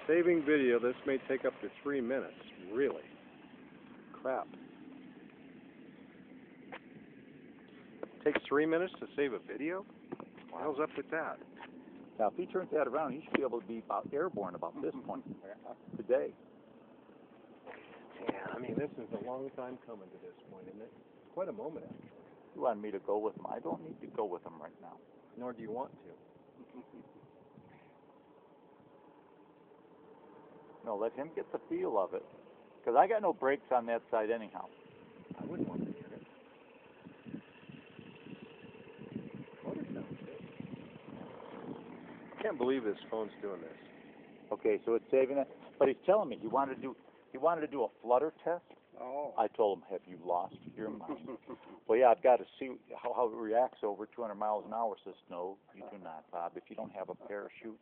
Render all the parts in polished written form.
Saving video. This may take up to 3 minutes. Really? Crap. Takes 3 minutes to save a video? What the hell's up with that? Now, if he turns that around, he should be able to be about airborne about this point today. Yeah, I mean, this is a long time coming to this point, isn't it? Quite a moment, actually. You want me to go with him? I don't need to go with him right now. Nor do you want to. No, let him get the feel of it. Because I got no brakes on that side anyhow. I wouldn't want to hear it. Motor sounds good. I can't believe this phone's doing this. Okay, so it's saving it. But he's telling me he wanted to do a flutter test. Oh. I told him, have you lost your mind? Well, yeah, I've got to see how it reacts over 200 miles an hour. Says, no, you do not, Bob. If you don't have a parachute,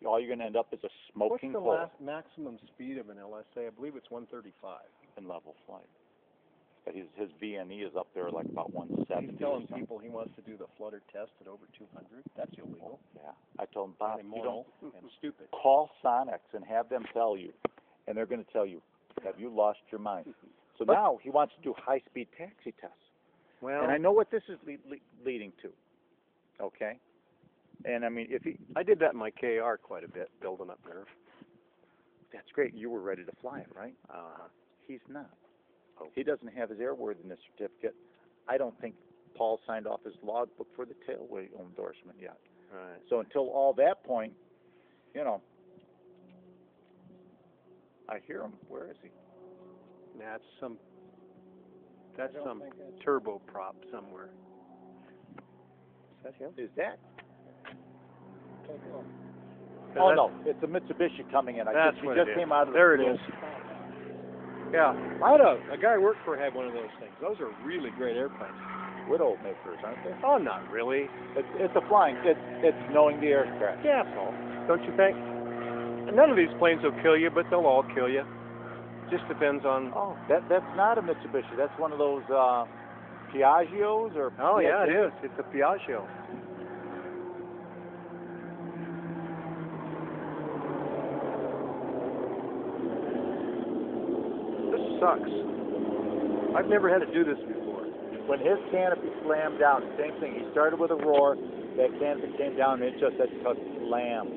all you're going to end up is a smoking hole. What's the maximum speed of an LSA? I believe it's 135. In level flight. But his VNE is up there like about 170. He's telling people he wants to do the flutter test at over 200. That's illegal. Yeah. I told him, Bob, you don't and stupid. call Sonex and have them tell you. And they're going to tell you, have you lost your mind? So now he wants to do high-speed taxi tests. Well, and I know what this is leading to. Okay? And I mean, I did that in my KR quite a bit, building up nerve. That's great. You were ready to fly it, right? He's not. Oh. He doesn't have his airworthiness certificate. I don't think Paul signed off his logbook for the tailway endorsement yet. Right. So until all that point, you know, I hear him. Where is he? That's some turboprop somewhere. Is that him? Is that? Take a look. Oh, no. It's a Mitsubishi coming in. That's he what just it is. came out of There the it is. Yeah. I had a guy I worked for had one of those things. Those are really great airplanes. Widow makers, aren't they? Oh, not really. It's a flying. It's knowing the aircraft. Yeah, so don't you think? And none of these planes will kill you, but they'll all kill you. Just depends on. Oh, that's not a Mitsubishi. That's one of those Piaggios or. Oh yeah, it is. It's a Piaggio. This sucks. I've never had to do this before. When his canopy slammed down, same thing. He started with a roar. That canopy came down, and it just said slam.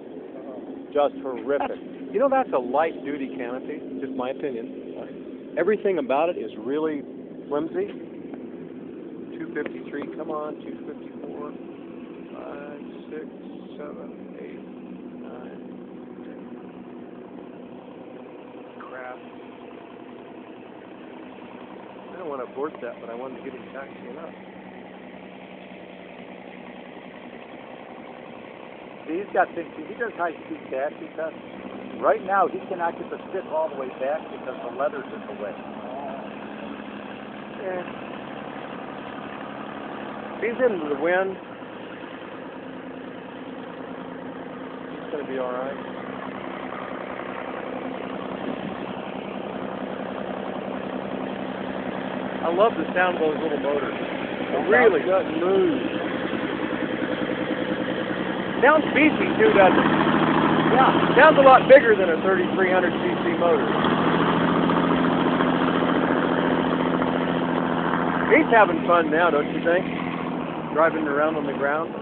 Just horrific. You know, that's a light-duty canopy, just my opinion. Everything about it is really flimsy. 253, come on, 254, 5, 6, 7, 8, 9, 10. Crap. I don't want to abort that, but I wanted to get him taxiing up. See, he's got things. He does high-speed taxi tests. Right now, he cannot get the stick all the way back because the leather's in the way. Yeah. He's into the wind. He's going to be all right. I love the sound of those little motors. They're really smooth. Sounds beefy too, doesn't it? Yeah, sounds a lot bigger than a 3,300 cc motor. He's having fun now, don't you think? Driving around on the ground.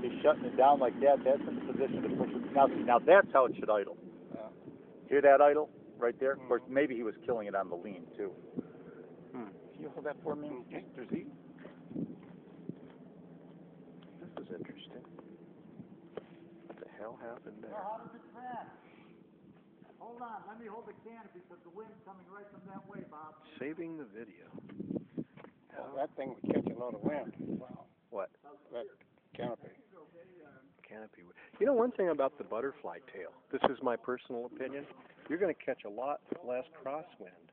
He's shutting it down like that. That's in the position to push it. Now that's how it should idle. Yeah. Hear that idle right there? Of course, maybe he was killing it on the lean too. Can you hold that for me, Mr. Z? This is interesting. What the hell happened there? How does it crash? Hold on, let me hold the canopy because the wind's coming right from that way, Bob. Saving the video. Well, that thing would catch a lot of wind. Wow. What? That canopy. Canopy. You know, one thing about the butterfly tail, this is my personal opinion, you're going to catch a lot less crosswind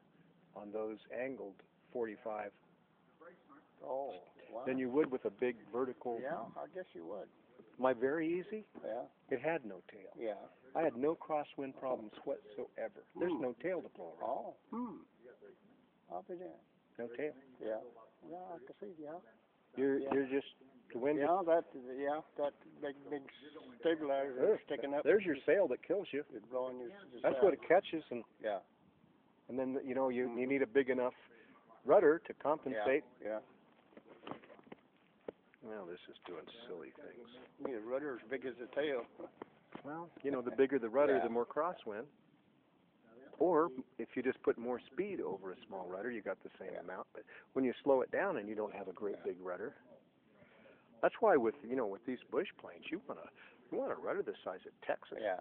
on those angled 45 Oh, wow. than you would with a big vertical. Yeah, I guess you would. My very easy, Yeah. it had no tail. Yeah. I had no crosswind problems whatsoever. There's no tail to blow around. Oh. I'll be there. No tail. Yeah. Yeah, I can see. Yeah. You're just The wind. Yeah, that big stabilizer is sticking up. There's your sail that kills you. It's blowing you. That's what it catches, and Yeah. and then you know you need a big enough rudder to compensate. Yeah. Well, this is doing silly things. You need a rudder as big as the tail. Well, you know, the bigger the rudder, Yeah. the more crosswind. Or if you just put more speed over a small rudder, you got the same amount. But when you slow it down and you don't have a great big rudder, that's why with these bush planes, you want a rudder the size of Texas. Yeah.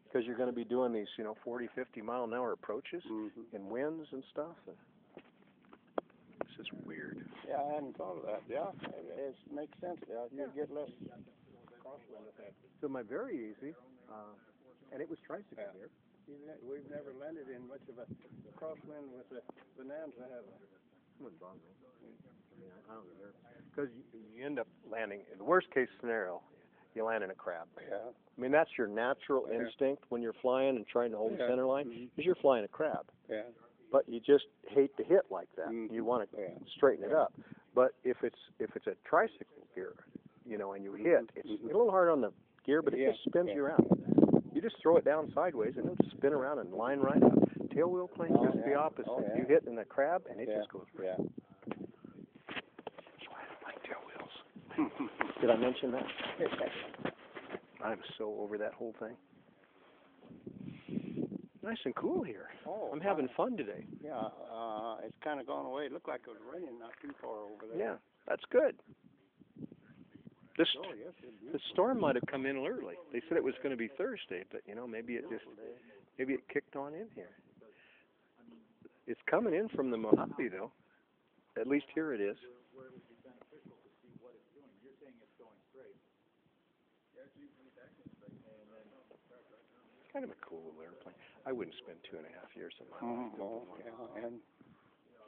Because you're going to be doing these 40, 50 mile an hour approaches Mm-hmm. in winds and stuff. And this is weird. Yeah, I hadn't thought of that. Yeah, it makes sense. Yeah, you get less crosswind with that. So my very easy, and it was tricycle Yeah. here. We've never landed in much of a crosswind with the Bonanza, have we? Because you end up landing, in the worst case scenario, you land in a crab. Yeah. I mean, that's your natural Yeah. instinct when you're flying and trying to hold the Yeah. center line, Mhm. is you're flying a crab. Yeah. But you just hate to hit like that. Mhm. You want to Yeah. straighten it up. But if it's a tricycle gear, and you hit, it's a little hard on the gear, but it just spins you around. You just throw it down sideways and it'll spin around and line right up. Tailwheel plane just the opposite. Oh, yeah. You hit in the crab and it Yeah. just goes right. Yeah. That's why I don't like tailwheels. Did I mention that? I'm so over that whole thing. Nice and cool here. Oh, I'm having fun today. Yeah, it's kind of gone away. It looked like it was raining not too far over there. Yeah, that's good. This Oh, yes, the storm might have come in early. They said it was going to be Thursday, but maybe it kicked on in here. It's coming in from the Mojave though. At least here it is. Kind of a cool little airplane. I wouldn't spend 2.5 years of my life building one. Yeah, and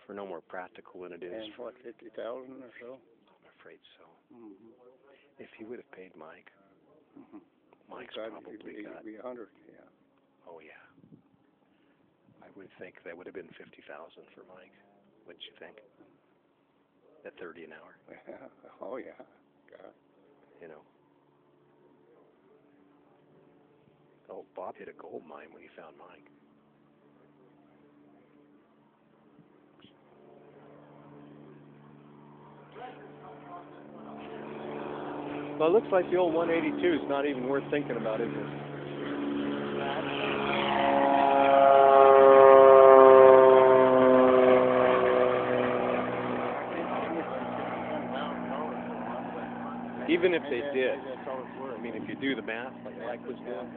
For no more practical than it is. what, 50,000 or so? I'm afraid so. Mm-hmm. If he would have paid Mike, Mike's probably got. It'd be 100. Yeah. Oh yeah. I would think that would have been 50,000 for Mike. Wouldn't you think? At 30 an hour. Oh yeah. God. Oh, Bob hit a gold mine when he found Mike. Well, it looks like the old 182 is not even worth thinking about, is it? Even if they did, I mean, if you do the math like Mike was doing,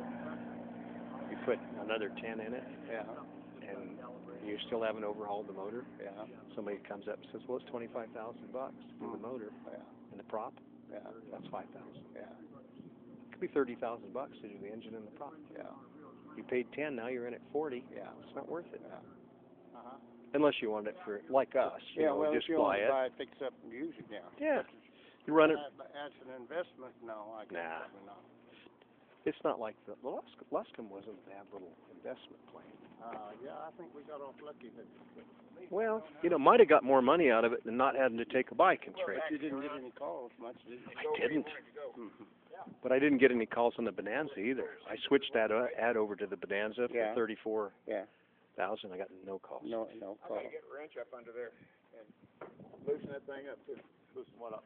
you put another 10 in it, and you still haven't overhauled the motor. Somebody comes up and says, "Well, it's $25,000 for the motor and the prop." That's $5,000. It could be $30,000 to do the engine and the prop. You paid 10, now you're in at 40. It's not worth it. Unless you want it for like us, well, just if you fly want to it. buy it, fix it up, and use it. Yeah. You run it. As an investment, no, I guess Nah. probably not. It's not like the Luscombe wasn't that little investment plane. Yeah, I think we got off lucky that Well, might have got more money out of it than not having to take a bike and trade. you didn't get any calls much, did you? I didn't. But I didn't get any calls on the Bonanza either. I switched that ad over to the Bonanza for 34,000. I got no calls. No call. Get a wrench up under there and loosen that thing up too. Loosen what up?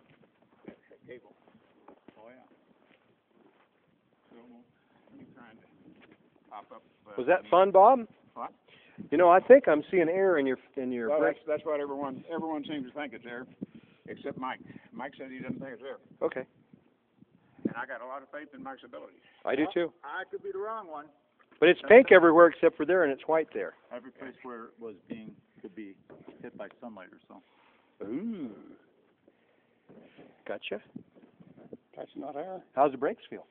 That cable. Oh yeah. So you trying to pop up. Was that fun, Bob? What? I think I'm seeing air in your Well, brake. that's what everyone seems to think it's there, except Mike. Mike said he doesn't think it's there, Okay. and I got a lot of faith in Mike's ability. I do too. I could be the wrong one. But it's pink everywhere except for there, and it's white there. Every place where it was could be hit by sunlight or so. Ooh. Gotcha. That's not air. How's the brakes feel?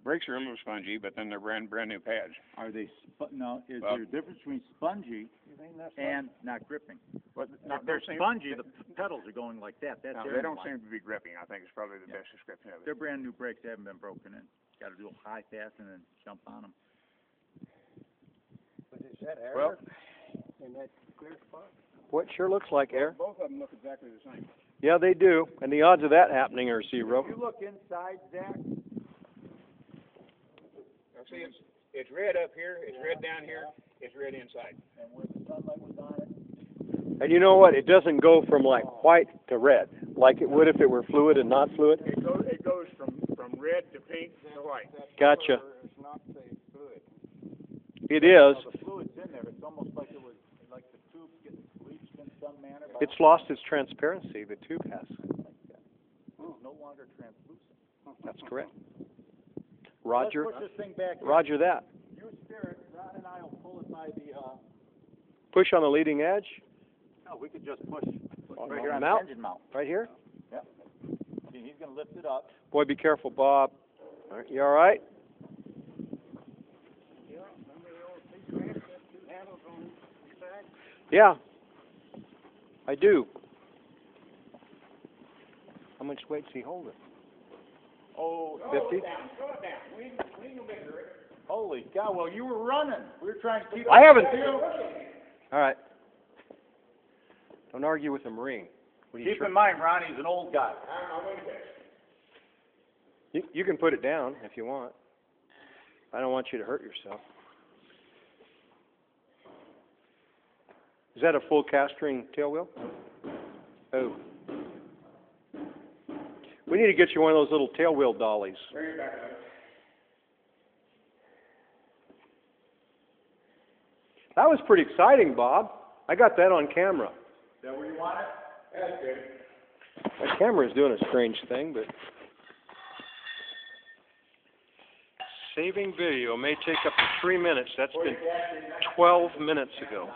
Brakes are a little spongy, but then they're brand new pads. Are they? Now, is there a difference between spongy and not gripping? But If they're spongy, the pedals are going like that. That's they don't seem to be gripping. I think it's probably the best description of it. They're brand new brakes. They haven't been broken in. Got to do high, fast, and then jump on them. But is that air Well, in that clear spot? Well, it sure looks like air. both of them look exactly the same. Yeah, they do. And the odds of that happening are zero. If you look inside, Zach, Now see, it's red up here, it's red down here, it's red inside. and where the sunlight was on it, And you know what? It doesn't go from like white to red, like it would if it were fluid and not fluid. It goes from red to pink to white. Gotcha. It's not the fluid. It is. the fluid's in there. It's almost like it was, like the tube's getting bleached in some manner. But It's lost its transparency. The tube has. it's no longer translucent. That's correct. Roger. Let's push this thing back here. Roger that. You steer it, Ron and I will pull it by the, Push on the leading edge. no, we could just push On right the here on mount? the engine mount. Right here. Yeah. See, he's gonna lift it up. Boy, be careful, Bob. You all right? Yeah, I do. How much weight's he holding? Oh, 50? holy cow, well, you were running. We were trying to keep. I haven't. All right. Don't argue with a Marine. What are you Keep in mind, Ron, he's an old guy. You can put it down if you want. I don't want you to hurt yourself. Is that a full castering tail wheel? Oh. We need to get you one of those little tail wheel dollies. That was pretty exciting, Bob. I got that on camera. Is that where you want it? That's good. My camera is doing a strange thing, but saving video may take up to 3 minutes. That's been 12 minutes ago.